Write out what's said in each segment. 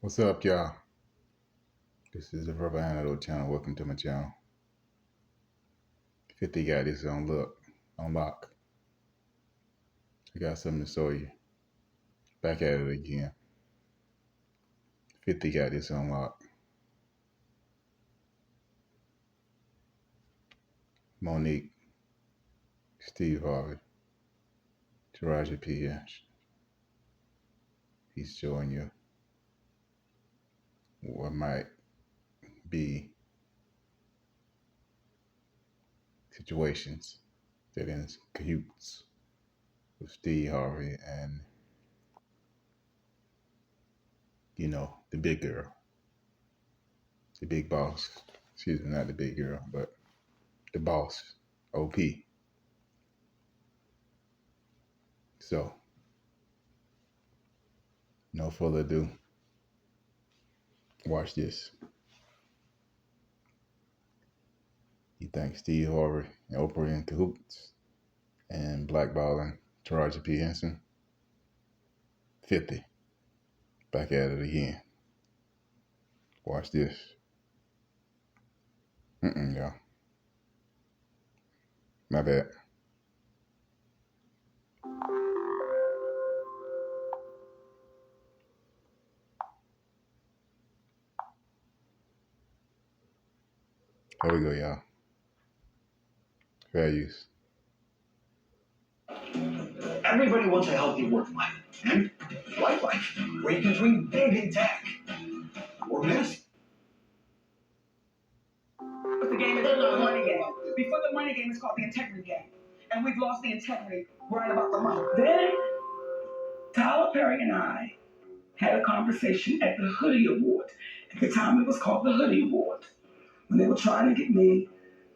What's up, y'all? This is the Verbal Antidote channel. Welcome to my channel. 50 got this on lock. I got something to show you. Back at it again. 50 got this on lock. Monique, Steve Harvey, Taraji P. He's showing you what might be situations that in cahoots with Steve Harvey and, the big girl, the big boss. Excuse me, not the big girl, but the boss, OP. So, no further ado, watch this. You think Steve Harvey and Oprah in cahoots and blackballing Taraji P. Henson? 50. Back at it again. Watch this. Y'all. My bad. Here we go, y'all. Fair use. Everybody wants a healthy work life and life, where you can dream big in tech or medicine. But the game is called the money game. Before the money game, it's called the integrity game. And we've lost the integrity right about the money. Then, Tyler Perry and I had a conversation at the Hoodie Award. At the time, it was called the Hoodie Award. When they were trying to get me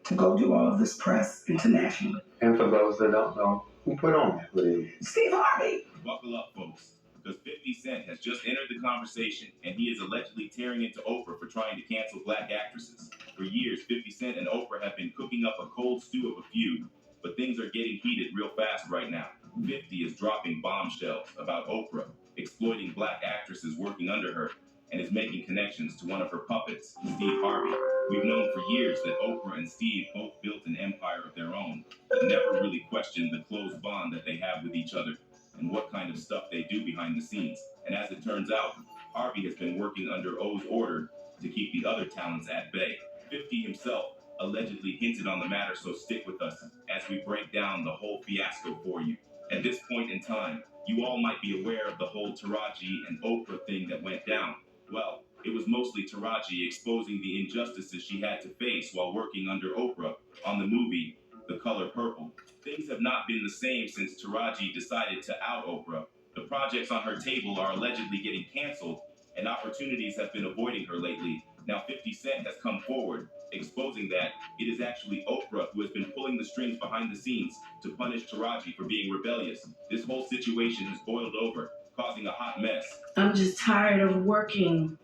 to go do all of this press internationally. And for those that don't know, who put on that hoodie? Steve Harvey. Buckle up, folks, because 50 Cent has just entered the conversation, and he is allegedly tearing into Oprah for trying to cancel black actresses. For years, 50 Cent and Oprah have been cooking up a cold stew of a feud, but things are getting heated real fast right now. 50 is dropping bombshells about Oprah, exploiting black actresses working under her, and is making connections to one of her puppets, Steve Harvey. We've known for years that Oprah and Steve both built an empire of their own, but never really questioned the close bond that they have with each other and what kind of stuff they do behind the scenes. And as it turns out, Harvey has been working under O's order to keep the other talents at bay. 50 himself allegedly hinted on the matter, so stick with us as we break down the whole fiasco for you. At this point in time, you all might be aware of the whole Taraji and Oprah thing that went down. Well, it was mostly Taraji exposing the injustices she had to face while working under Oprah on the movie The Color Purple. Things have not been the same since Taraji decided to out Oprah. The projects on her table are allegedly getting canceled, and opportunities have been avoiding her lately. Now 50 Cent has come forward, exposing that it is actually Oprah who has been pulling the strings behind the scenes to punish Taraji for being rebellious. This whole situation has boiled over, causing a hot mess. I'm just tired of working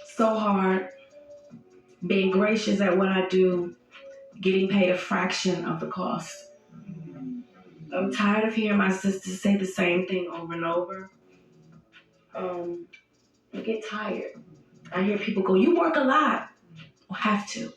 so hard, being gracious at what I do, getting paid a fraction of the cost. I'm tired of hearing my sisters say the same thing over and over. I get tired. I hear people go, "You work a lot." Well, have to.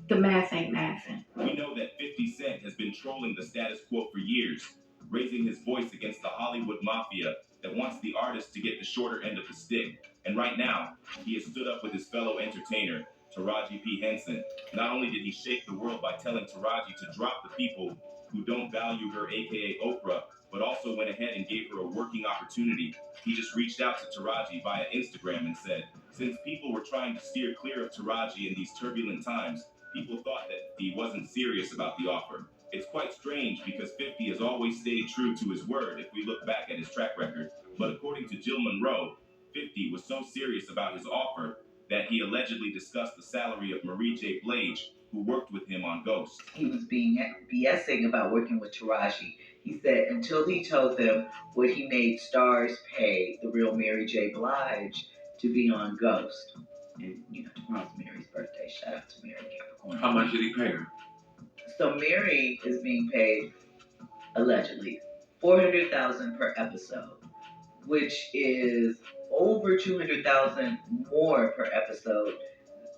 The math ain't mathing. We know that 50 Cent has been trolling the status quo for years, raising his voice against the Hollywood mafia that wants the artist to get the shorter end of the stick. And right now, he has stood up with his fellow entertainer, Taraji P. Henson. Not only did he shake the world by telling Taraji to drop the people who don't value her, aka Oprah, but also went ahead and gave her a working opportunity. He just reached out to Taraji via Instagram and said, since people were trying to steer clear of Taraji in these turbulent times, people thought that he wasn't serious about the offer. It's quite strange because 50 has always stayed true to his word if we look back at his track record. But according to Jill Monroe, 50 was so serious about his offer that he allegedly discussed the salary of Marie J. Blige, who worked with him on Ghost. He was being BSing about working with Taraji. He said until he told them what he made stars pay the real Mary J. Blige to be on Ghost. And, tomorrow's Mary's birthday. Shout out to Mary Capricorn. How much did he pay her? So Mary is being paid, allegedly, $400,000 per episode. which is over 200,000 more per episode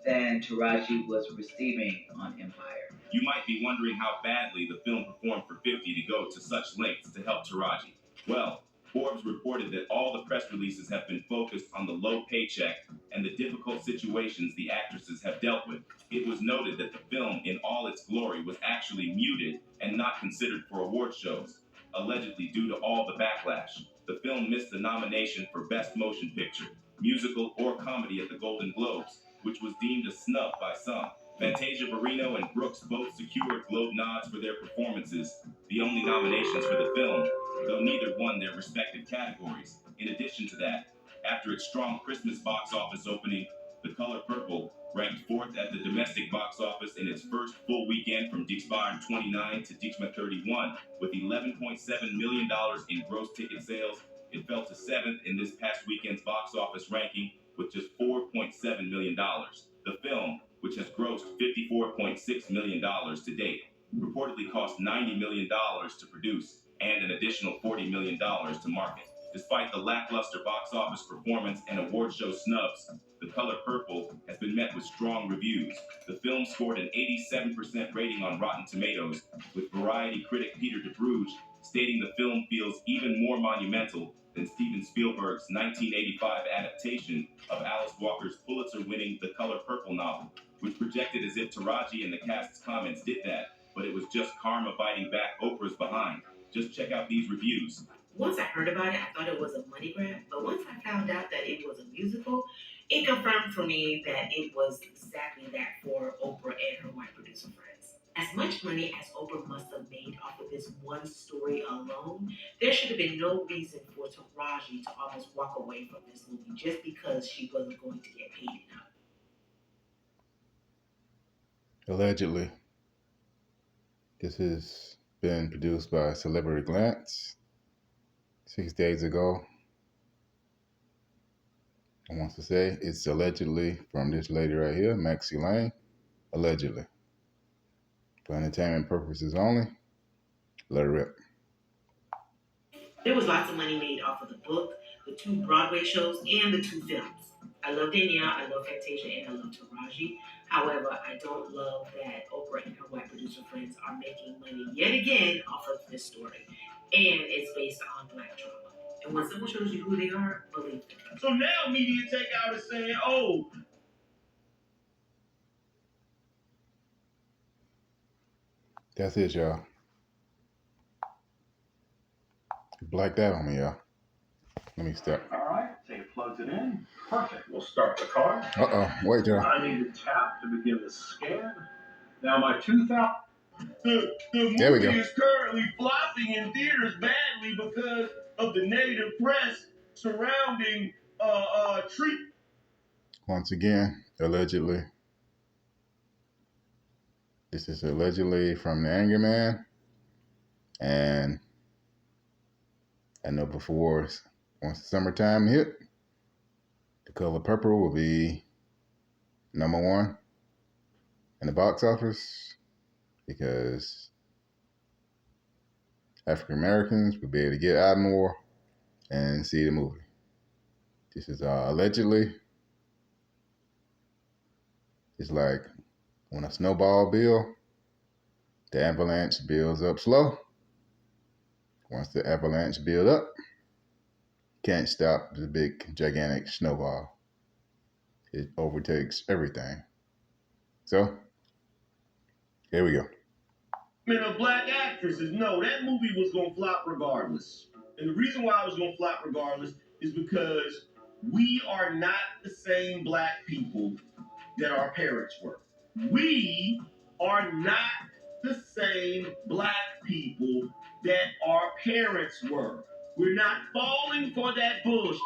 than Taraji was receiving on Empire. You might be wondering how badly the film performed for 50 to go to such lengths to help Taraji. Well, Forbes reported that all the press releases have been focused on the low paycheck and the difficult situations the actresses have dealt with. It was noted that the film, in all its glory, was actually muted and not considered for award shows, allegedly due to all the backlash. The film missed the nomination for Best Motion Picture, Musical, or Comedy at the Golden Globes, which was deemed a snub by some. Fantasia Barrino and Brooks both secured Globe nods for their performances, the only nominations for the film, though neither won their respective categories. In addition to that, after its strong Christmas box office opening, The Color Purple ranked fourth at the domestic box office in its first full weekend from Dixbar 29 to Dixma 31, with $11.7 million in gross ticket sales. It fell to seventh in this past weekend's box office ranking with just $4.7 million. The film, which has grossed $54.6 million to date, reportedly cost $90 million to produce and an additional $40 million to market. Despite the lackluster box office performance and award show snubs, The Color Purple has been met with strong reviews. The film scored an 87% rating on Rotten Tomatoes, with Variety critic Peter DeBruge stating the film feels even more monumental than Steven Spielberg's 1985 adaptation of Alice Walker's Pulitzer-winning The Color Purple novel, which projected as if Taraji and the cast's comments did that, but it was just karma biting back Oprah's behind. Just check out these reviews. Once I heard about it, I thought it was a money grab, but once I found out that it was a musical, it confirmed for me that it was exactly that for Oprah and her white producer friends. As much money as Oprah must have made off of this one story alone, there should have been no reason for Taraji to almost walk away from this movie just because she wasn't going to get paid enough. Allegedly, this has been produced by Celebrity Glance 6 days ago. I want to say it's allegedly from this lady right here, Maxie Lane. Allegedly. For entertainment purposes only. Let it rip. There was lots of money made off of the book, the 2 Broadway shows, and the 2 films. I love Danielle, I love Fantasia, and I love Taraji. However, I don't love that Oprah and her white producer friends are making money yet again off of this story. And it's based on Black drama. And when someone shows you who they are, believe them. So now Media Takeout is saying, oh, That's it, y'all. You blacked out on me, y'all. Let me stop. all right, say it plugs it in. Perfect. We'll start the car. Wait, y'all. I need to tap to begin the scan. Now my 2000. The There we movie go. is currently flopping in theaters badly because of the negative press surrounding treat. Once again, allegedly. This is allegedly from the Anger Man. And I know before, once the summertime hit, The Color Purple will be #1 in the box office because African Americans will be able to get out more and see the movie. This is allegedly. It's like when a snowball builds, the avalanche builds up slow. Once the avalanche builds up, can't stop the big, gigantic snowball. It overtakes everything. So, here we go. Of black actresses. No, that movie was going to flop regardless. And the reason why it was going to flop regardless is because we are not the same black people that our parents were. We are not the same black people that our parents were. We're not falling for that bullshit.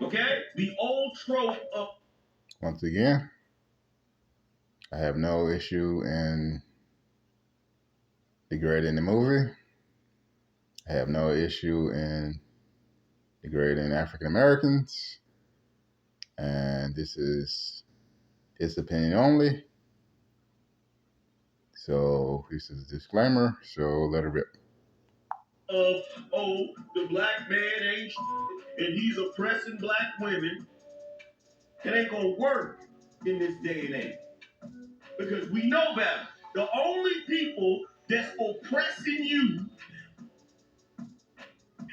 Okay? The old trope of... Once again, I have no issue in degrading the movie. I have no issue in degrading African Americans. And this is his opinion only. So this is a disclaimer, so let it rip. of, oh, the black man ain't and he's oppressing black women, it ain't gonna work in this day and age. Because we know better. The only people that's oppressing you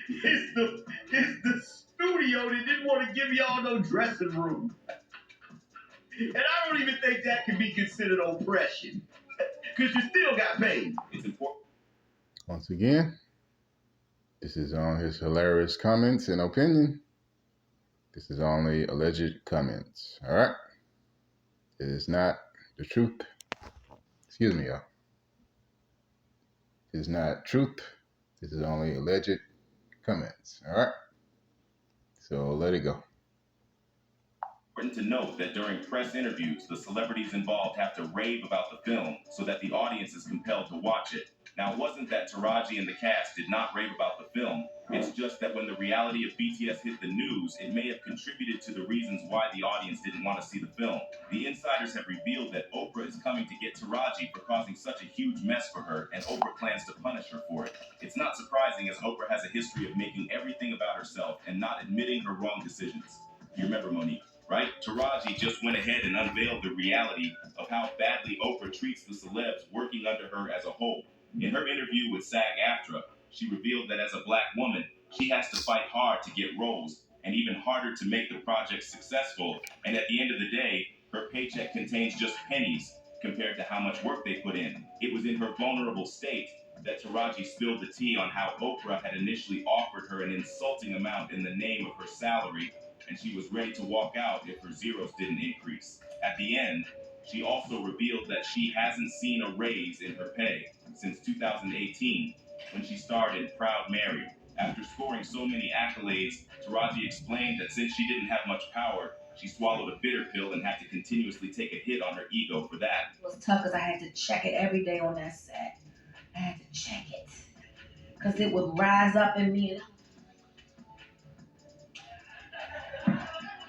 is the studio that didn't want to give y'all no dressing room. And I don't even think that can be considered oppression. Because you still got paid. It's important. Once again, this is on his hilarious comments and opinion. This is only alleged comments. All right? It is not the truth. Excuse me, y'all. It is not truth. This is only alleged comments. All right? So let it go. Important to note that during press interviews, the celebrities involved have to rave about the film so that the audience is compelled to watch it. Now, it wasn't that Taraji and the cast did not rave about the film. It's just that when the reality of BTS hit the news, it may have contributed to the reasons why the audience didn't want to see the film. The insiders have revealed that Oprah is coming to get Taraji for causing such a huge mess for her, and Oprah plans to punish her for it. It's not surprising, as Oprah has a history of making everything about herself and not admitting her wrong decisions. You remember Monique, right? Taraji just went ahead and unveiled the reality of how badly Oprah treats the celebs working under her as a whole. In her interview with SAG-AFTRA, she revealed that as a black woman, she has to fight hard to get roles, and even harder to make the project successful, and at the end of the day, her paycheck contains just pennies compared to how much work they put in. It was in her vulnerable state that Taraji spilled the tea on how Oprah had initially offered her an insulting amount in the name of her salary, and she was ready to walk out if her zeros didn't increase. At the end, she also revealed that she hasn't seen a raise in her pay since 2018, when she starred in Proud Mary. After scoring so many accolades, Taraji explained that since she didn't have much power, she swallowed a bitter pill and had to continuously take a hit on her ego for that. It was tough because I had to check it every day on that set. I had to check it because it would rise up in me.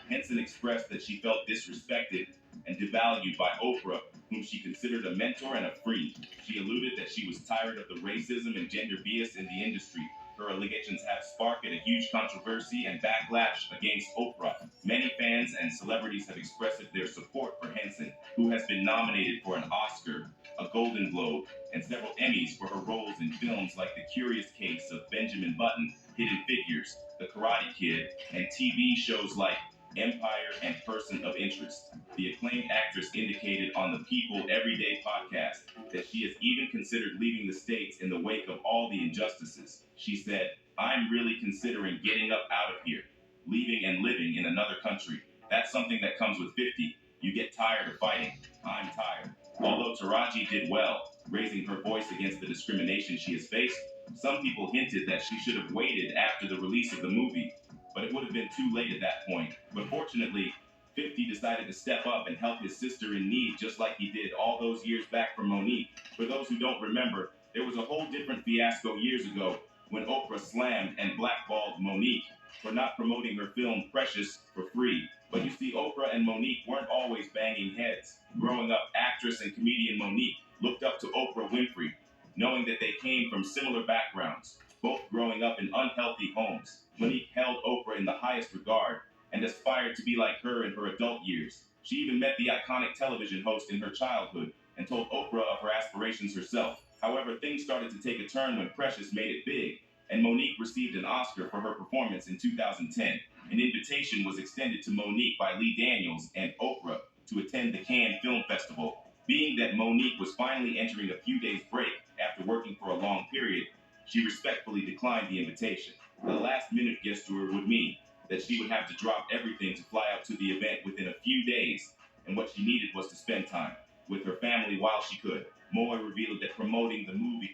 Henson expressed that she felt disrespected and devalued by Oprah, whom she considered a mentor and a friend. She alluded that she was tired of the racism and gender bias in the industry. Her allegations have sparked a huge controversy and backlash against Oprah. Many fans and celebrities have expressed their support for Henson, who has been nominated for an Oscar, a Golden Globe, and several Emmys for her roles in films like The Curious Case of Benjamin Button, Hidden Figures, The Karate Kid, and TV shows like Empire and Person of Interest. The acclaimed actress indicated on the People Everyday podcast that she has even considered leaving the States in the wake of all the injustices. She said, "I'm really considering getting up out of here, leaving and living in another country. That's something that comes with 50. You get tired of fighting. I'm tired." Although Taraji did well, raising her voice against the discrimination she has faced, some people hinted that she should have waited after the release of the movie, but it would have been too late at that point. But fortunately, 50 decided to step up and help his sister in need, just like he did all those years back for Monique. For those who don't remember, there was a whole different fiasco years ago when Oprah slammed and blackballed Monique for not promoting her film Precious for free. But you see, Oprah and Monique weren't always banging heads. Growing up, actress and comedian Monique looked up to Oprah Winfrey, knowing that they came from similar backgrounds, both growing up in unhealthy homes. Monique held Oprah in the highest regard and aspired to be like her in her adult years. She even met the iconic television host in her childhood and told Oprah of her aspirations herself. However, things started to take a turn when Precious made it big, and Monique received an Oscar for her performance in 2010. An invitation was extended to Monique by Lee Daniels and Oprah to attend the Cannes Film Festival. Being that Monique was finally entering a few days' break after working for a long period, she respectfully declined the invitation. The last-minute gesture would mean that she would have to drop everything to fly out to the event within a few days, and what she needed was to spend time with her family while she could. Moy revealed that promoting the movie